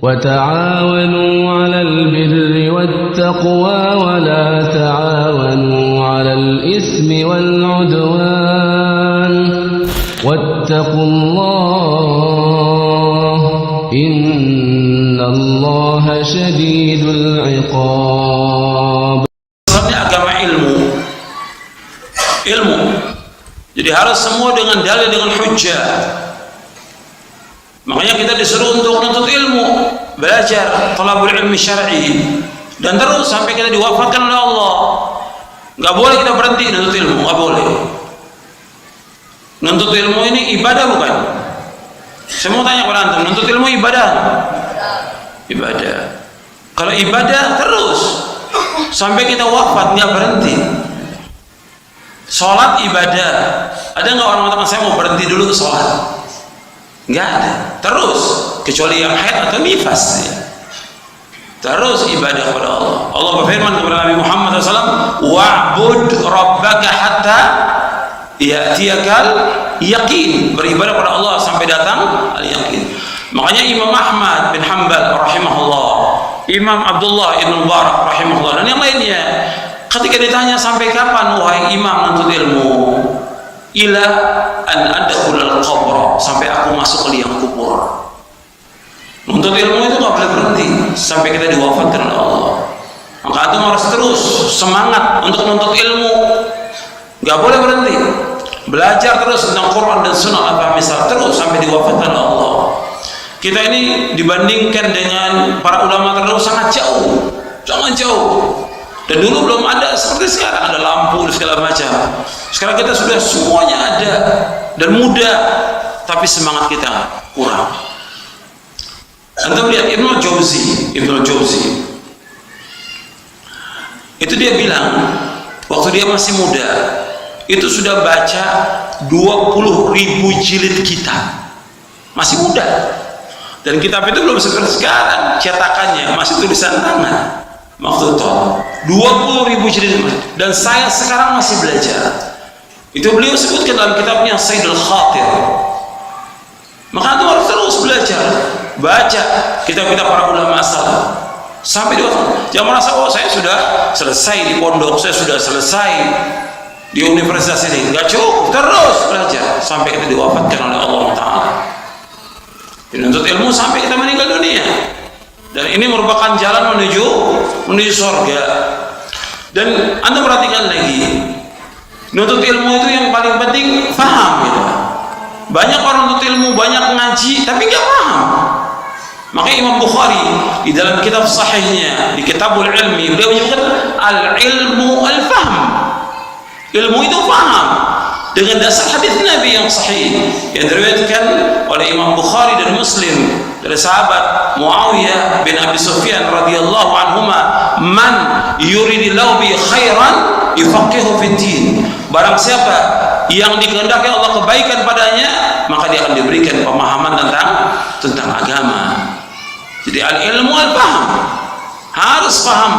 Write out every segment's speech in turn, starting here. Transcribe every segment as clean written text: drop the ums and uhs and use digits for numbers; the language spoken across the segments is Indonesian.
وتعاونوا على البر والتقوى ولا تعاونوا على الإثم والعدوان واتقوا الله إن الله شديد العقاب. Agama ilmu. Jadi harus semua dengan dalil, dengan hujjah. Makanya kita disuruh untuk menuntut ilmu, belajar talabul ilmi syar'i, dan terus sampai kita diwafatkan oleh Allah. Nggak boleh kita berhenti menuntut ilmu, nggak boleh. Menuntut ilmu ini ibadah bukan? Saya mau tanya kepada antum, menuntut ilmu ibadah? Ibadah. Kalau ibadah terus sampai kita wafat, nggak berhenti. Sholat ibadah. Ada nggak orang mengatakan saya mau berhenti dulu sholat? Nggak ada. Terus, kecuali yang haid atau nifas, terus ibadah kepada Allah. Allah berfirman kepada Nabi Muhammad SAW, wa'bud rabbaka hatta ya'tiyakal yakin. Beribadah kepada Allah sampai datang al-yakin. Makanya Imam Ahmad bin Hanbal rahimahullah, Imam Abdullah ibn Mubarak rahimahullah, dan yang lainnya, ketika ditanya sampai kapan wahai imam menuntut ilmu, ila an adkhulal qabr, sampai aku masuk ke liang kubur. Menuntut ilmu itu nggak boleh berhenti sampai kita diwafatkan oleh Allah. Maka antum harus terus semangat untuk menuntut ilmu, nggak boleh berhenti. Belajar terus tentang Quran dan Sunnah apa misal terus sampai diwafatkan oleh Allah. Kita ini dibandingkan dengan para ulama terdahulu sangat jauh, sangat jauh. Dan dulu belum ada seperti sekarang, ada lampu dan segala macam. Sekarang kita sudah semuanya ada dan mudah, tapi semangat kita kurang. Anda lihat Ibnu Jauzi itu dia bilang waktu dia masih muda itu sudah baca 20.000 jilid kitab, masih muda, dan kitab itu belum seperti sekarang cetakannya, masih tulisan tangan. Maksudnya 20.000 jilid, dan saya sekarang masih belajar. Itu beliau sebutkan dalam kitabnya Sayyidul Khatir. Maka itu harus terus belajar, baca kitab-kitab para ulama salaf sampai di waktu. Jangan merasa oh saya sudah selesai di pondok, saya sudah selesai di universitas ini. Enggak cukup, terus belajar sampai kita diwafatkan oleh Allah Ta'ala. Menuntut ilmu sampai kita meninggal dunia. Dan ini merupakan jalan menuju surga. Dan Anda perhatikan lagi, menuntut ilmu itu yang paling penting paham gitu. Banyak orang menuntut ilmu, banyak ngaji, tapi nggak paham. Maka Imam Bukhari di dalam kitab sahihnya, di Kitabul Ilmi, beliau menyebutkan al-ilmu al-fahm. Ilmu itu paham dengan dasar hadis Nabi yang sahih yang diriwayatkan oleh Imam Bukhari dan Muslim dari sahabat Muawiyah bin Abi Sufyan radhiyallahu anhuma, man yuridillahu bi khairan yufaqihu fid din. Barang siapa yang dikehendaki Allah kebaikan padanya, maka dia akan diberikan pemahaman tentang agama. Jadi al-ilmu al-faham, harus paham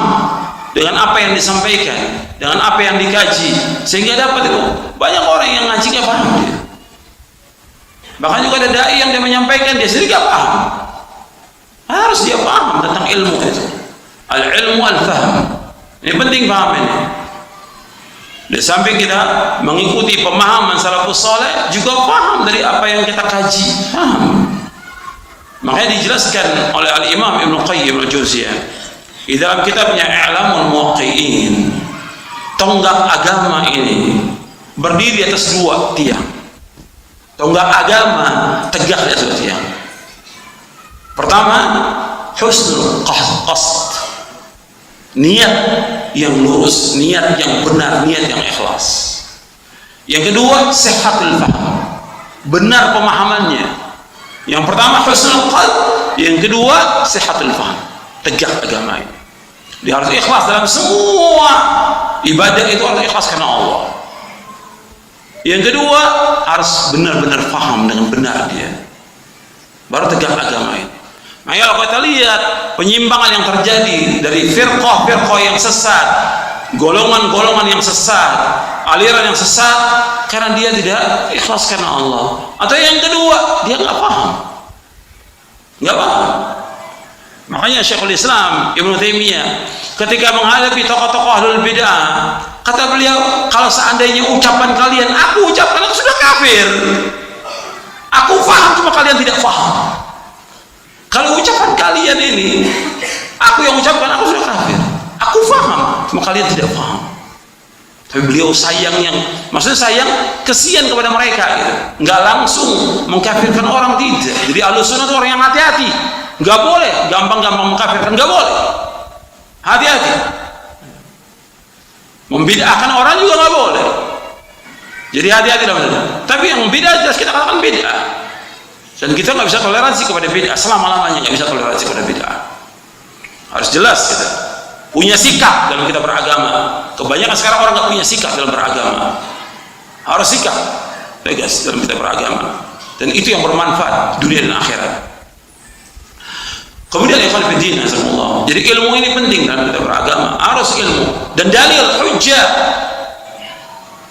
dengan apa yang disampaikan, dengan apa yang dikaji, sehingga dapat itu. Banyak orang yang ngaji gak paham dia. Bahkan juga ada dai yang dia menyampaikan dia sendiri gak paham. Harus dia paham tentang ilmu itu. Al-ilmu al-faham. Ini penting paham ini. Di samping kita mengikuti pemahaman salafus saleh, juga paham dari apa yang kita kaji, paham. Makanya dijelaskan oleh Al-Imam Ibnu Qayyim Al-Jauziyah di dalam kitabnya I'lamul Muwaqqi'in, tonggak agama ini berdiri atas dua tiang. Tonggak agama tegak di atas dua tiang. Pertama, husnul qasd, niat yang lurus, niat yang benar, niat yang ikhlas. Yang kedua, sihhatul faham, benar pemahamannya. Yang pertama husnul qalb, yang kedua sihhatul faham, tegak agama ini. Dia harus ikhlas dalam semua ibadah, itu harus ikhlas karena Allah. Yang kedua, harus benar-benar faham dengan benar dia, baru tegak agama ini. Nah, kalau kita lihat penyimpangan yang terjadi dari firqah-firqah yang sesat, golongan-golongan yang sesat, aliran yang sesat, karena dia tidak ikhlas karena Allah. Atau yang kedua, dia nggak paham, nggak paham. Makanya Syekhul Islam Ibnu Taimiyah ketika menghadapi tokoh-tokoh ahlul bid'ah, kata beliau, kalau seandainya ucapan kalian aku ucapkan, aku sudah kafir. Aku faham, cuma kalian tidak faham. Kalau ucapan kalian ini aku yang ucapkan, aku sudah kafir. Aku faham, cuma kalian tidak faham. Tapi beliau sayang, yang maksudnya sayang, kesian kepada mereka gitu. Nggak langsung mengkafirkan orang, tidak. Jadi Ahlus Sunnah itu orang yang hati-hati. Nggak boleh gampang-gampang mengkafirkan, nggak boleh. Hati-hati. Membid'ahkan orang juga nggak boleh. Jadi hati-hati dalam itu. Tapi yang bid'ah jelas kita katakan bid'ah. Dan kita nggak bisa toleransi kepada bid'ah, selama-lamanya nggak bisa toleransi kepada bid'ah. Harus jelas kita punya sikap dalam kita beragama. Kebanyakan sekarang orang nggak punya sikap dalam beragama. Harus sikap tegas dalam kita beragama. Dan itu yang bermanfaat dunia dan akhirat. Kemudian ikhwan fillah, jadi ilmu ini penting dalam kita beragama. Harus ilmu dan dalil, hujjah.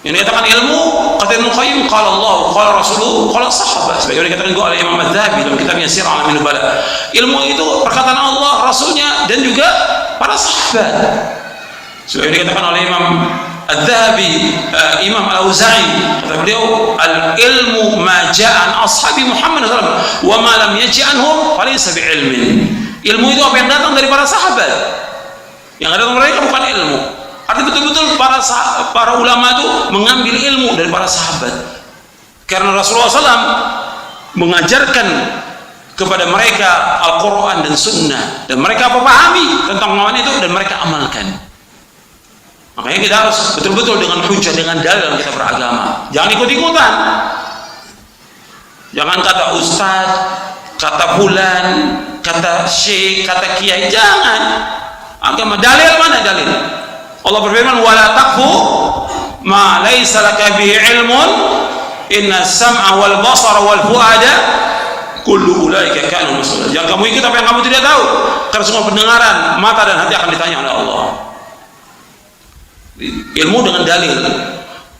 Yang dikatakan ilmu, kata Ibnu Qayyim, qala Allah, qala Rasulullah, qala sahabat. Sebagaimana dikatakan oleh Imam Adz-Dzahabi dalam kitabnya Sirr Alamin Nubala. Ilmu itu perkataan Allah, Rasulnya, dan juga para sahabat. Sebagaimana dikatakan oleh Imam Adz-Dzahabi, Imam Al-Auza'i, kata beliau, al-ilmu ma ja'a an ashabi Muhammad sallallahu alaihi wasallam wa ma lam yaji anhum falaysa bi'ilmin. Ilmu itu apa yang datang dari para sahabat. Yang datang dari mereka bukan ilmu. Artinya betul-betul para ulama itu mengambil ilmu dari para sahabat. Karena Rasulullah SAW mengajarkan kepada mereka Al-Quran dan Sunnah, dan mereka pahami tentang pemahaman itu dan mereka amalkan. Makanya kita harus betul-betul dengan hujah, dengan dalil dalam kita beragama. Jangan ikut-ikutan. Jangan kata ustaz, kata fulan, kata syekh, kata kiai. Jangan. Agama dalil mana dalil? Allah berfirman, wala taqfu ma laysa laka bihi ilmun inna sam'a wal basara wal fuada kullu ulaika kanu mas'ula. Jangan kamu ikut apa yang kamu tidak tahu, karena semua pendengaran, mata dan hati akan ditanya oleh Allah. Ilmu dengan dalil.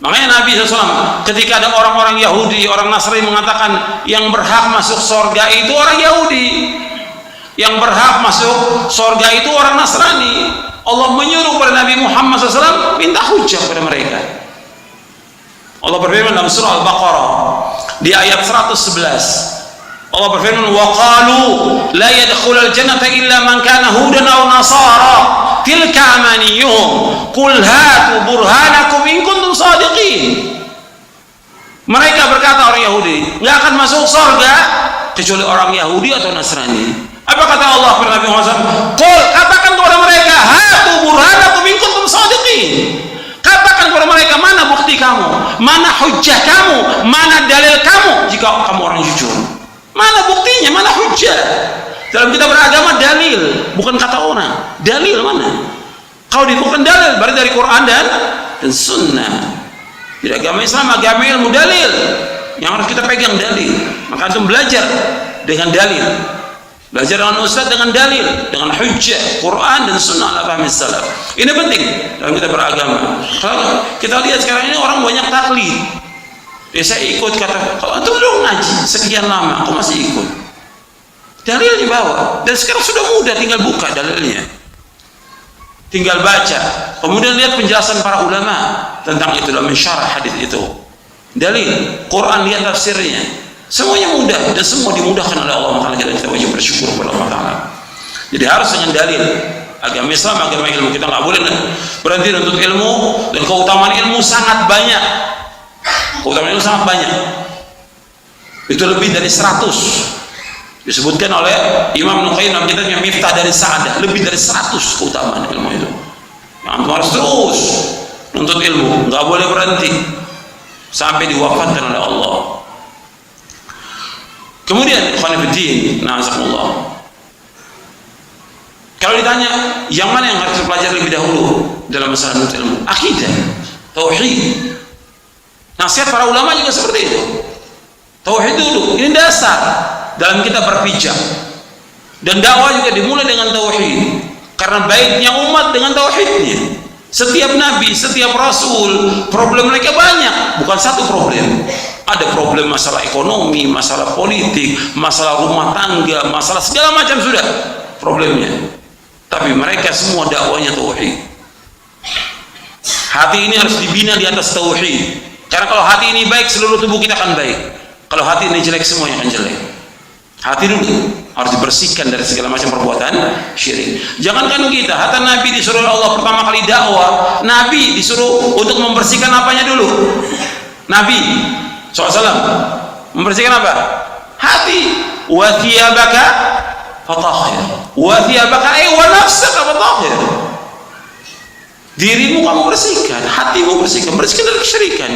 Makanya Nabi SAW ketika ada orang-orang Yahudi, orang Nasrani mengatakan yang berhak masuk surga itu orang Yahudi, yang berhak masuk surga itu orang Nasrani. Allah menyuruh kepada Nabi Muhammad SAW minta hujah kepada mereka. Allah berfirman dalam surah Al-Baqarah di ayat 111. Allah berfirman, wa qalu la yadkhulul jannata illa man kana hudan aw nasara tilka amaniyuhum qul hatu burhanakum in kuntum shadiqin. Mereka berkata, orang Yahudi nggak akan masuk surga kecuali orang Yahudi atau Nasrani. Apa kata Allah kepada Nabi Muhammad SAW? Qul, katakan kepada mereka, hatu burhanakum in kuntum shadiqin. Katakan kepada mereka, mana bukti kamu, mana hujjah kamu, mana dalil kamu jika kamu orang jujur. Mana buktinya, mana hujjah? Dalam kita beragama dalil, bukan kata orang. Dalil mana? Kalau bukan dalil, berarti dari Quran dan Sunnah. Di agama Islam, agama ilmu, dalil. Yang harus kita pegang dalil. Maka antum belajar dengan dalil. Belajar dengan ustaz dengan dalil, dengan hujjah, Quran dan Sunnah ala fahmi salaf. Ini penting dalam kita beragama. Kalau kita lihat sekarang ini orang banyak taklid. Saya ikut, kata, kalau antum belum ngaji sekian lama, aku masih ikut. Dalil dibawa, dan sekarang sudah mudah, tinggal buka dalilnya, tinggal baca, kemudian lihat penjelasan para ulama tentang itu dalam mensyarah hadis itu. Dalil, Quran, lihat tafsirnya. Semuanya mudah dan semua dimudahkan oleh Allah Taala. Kita wajib bersyukur kepada Allah Taala. Jadi harus dengan dalil. Agama Islam, agama ilmu, kita nggak boleh berhenti untuk ilmu, dan keutamaan ilmu sangat banyak. Keutamaan ilmu sangat banyak. Itu lebih dari 100. Disebutkan oleh Imam Ibnu Qayyim dalam kitabnya Miftah dari Sa'adah, lebih dari 100 keutamaan ilmu itu. Yang harus terus nuntut ilmu, nggak boleh berhenti sampai diwafatkan oleh Allah. Kemudian ikhwan fillah, na'azakumullah, kalau ditanya yang mana yang harus dipelajari lebih dahulu dalam masalah menuntut ilmu, akidah, tauhid. Nasihat para ulama juga seperti itu. Tauhid dulu, ini dasar dalam kita berpijak. Dan dakwah juga dimulai dengan tauhid, karena baiknya umat dengan tauhidnya. Setiap nabi, setiap rasul, problem mereka banyak, bukan satu problem. Ada problem masalah ekonomi, masalah politik, masalah rumah tangga, masalah segala macam sudah. problemnya. Tapi mereka semua dakwanya tauhid. Hati ini harus dibina di atas tauhid. Karena kalau hati ini baik, seluruh tubuh kita akan baik. Kalau hati ini jelek, semuanya akan jelek. Hati dulu harus dibersihkan dari segala macam perbuatan syirik. Jangankan kita, hatta Nabi disuruh Allah pertama kali dakwah, Nabi disuruh untuk membersihkan apanya dulu? Nabi SAW membersihkan apa? Hati. Wa thiyabaka fatahhir. Wa thiyabaka wa nafsaka fatahhir. Dirimu kamu bersihkan, hatimu bersihkan, bersihkan dari kesyirikan.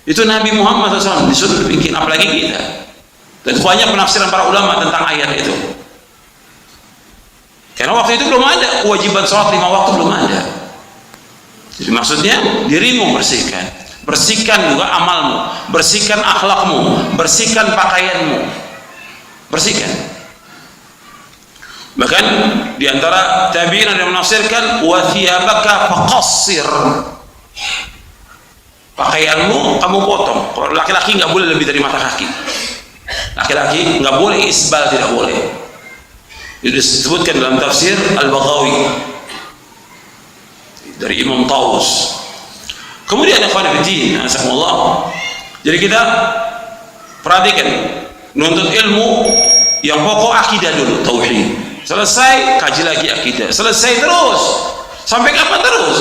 Itu Nabi Muhammad SAW disuruh bikin, apalagi kita. Dan banyak penafsiran para ulama tentang ayat itu. Karena waktu itu belum ada kewajiban sholat 5 waktu, belum ada. Jadi maksudnya dirimu bersihkan, bersihkan juga amalmu, bersihkan akhlakmu, bersihkan pakaianmu, bersihkan. Bahkan diantara tabi'in yang menafsirkan wa thiyabaka faqassir, pakaianmu kamu potong. Kalau laki-laki nggak boleh lebih dari mata kaki. Laki-laki nggak boleh isbal, tidak boleh. Itu disebutkan dalam tafsir Al-Baghawi dari Imam Taus. Kemudian ikhwan fillah, asakumullah. Jadi kita perhatikan, nuntut ilmu yang pokok akidah dulu, tauhid. Selesai kaji lagi akidah. Selesai terus. Sampai kapan terus?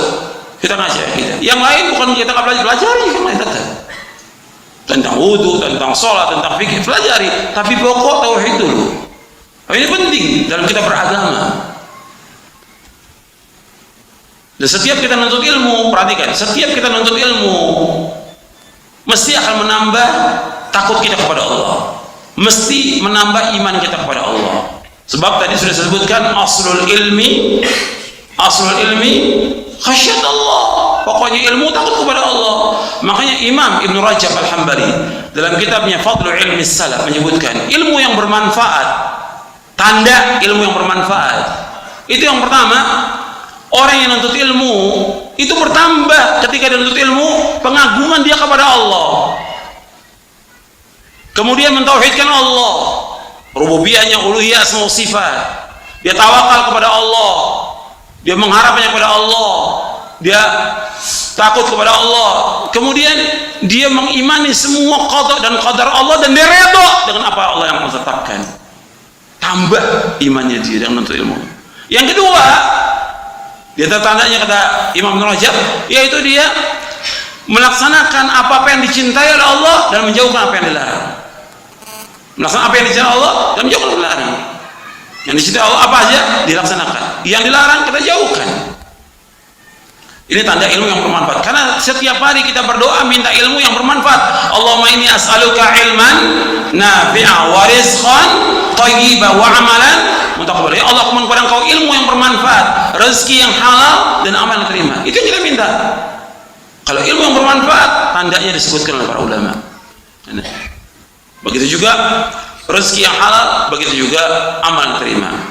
Kita ngaji akidah. Yang lain bukan kita pelajari, yang lain tetap. Tentang wudu, tentang sholat, tentang fikih, pelajari, tapi pokok tauhid dulu. Ini penting dalam kita beragama. Dan setiap kita nuntut ilmu, perhatikan, setiap kita nuntut ilmu mesti akan menambah takut kita kepada Allah, mesti menambah iman kita kepada Allah. Sebab tadi sudah disebutkan aslul ilmi khasyat Allah. Pokoknya ilmu takut kepada Allah. Makanya Imam Ibn Rajab Al-Hambali dalam kitabnya Fadlu Ilmi Salaf menyebutkan ilmu yang bermanfaat, tanda ilmu yang bermanfaat. Itu yang pertama, orang yang nuntut ilmu itu bertambah ketika dia nuntut ilmu, pengagungan dia kepada Allah. Kemudian mentauhidkan Allah, rububiyahnya, uluhiyah, asma wa sifat. Dia tawakal kepada Allah, dia mengharapnya kepada Allah, dia takut kepada Allah. Kemudian dia mengimani semua qada dan qadar Allah, dan dia redha dengan apa Allah yang menetapkan. Tambah imannya dia dengan menuntut ilmu. Yang kedua, di antara tandanya kata Imam Ibn Rajab, yaitu dia melaksanakan apa yang dicintai oleh Allah dan menjauhkan apa yang dilarang. Melaksanakan apa yang dicintai Allah dan menjauhkan apa yang dilarang. Yang dicintai Allah apa aja dilaksanakan, yang dilarang kita jauhkan. Ini tanda ilmu yang bermanfaat. Karena setiap hari kita berdoa minta ilmu yang bermanfaat. Allahumma inni as'aluka ilman nafi'a wa rizqan thayyiban wa amalan mutaqabbal. Ya Allah, aku mohon kepada Engkau ilmu yang bermanfaat, rezeki yang halal dan amal yang terima. Itu yang kita minta. Kalau ilmu yang bermanfaat, tandanya disebutkan oleh para ulama. Begitu juga rezeki yang halal, begitu juga amal yang terima.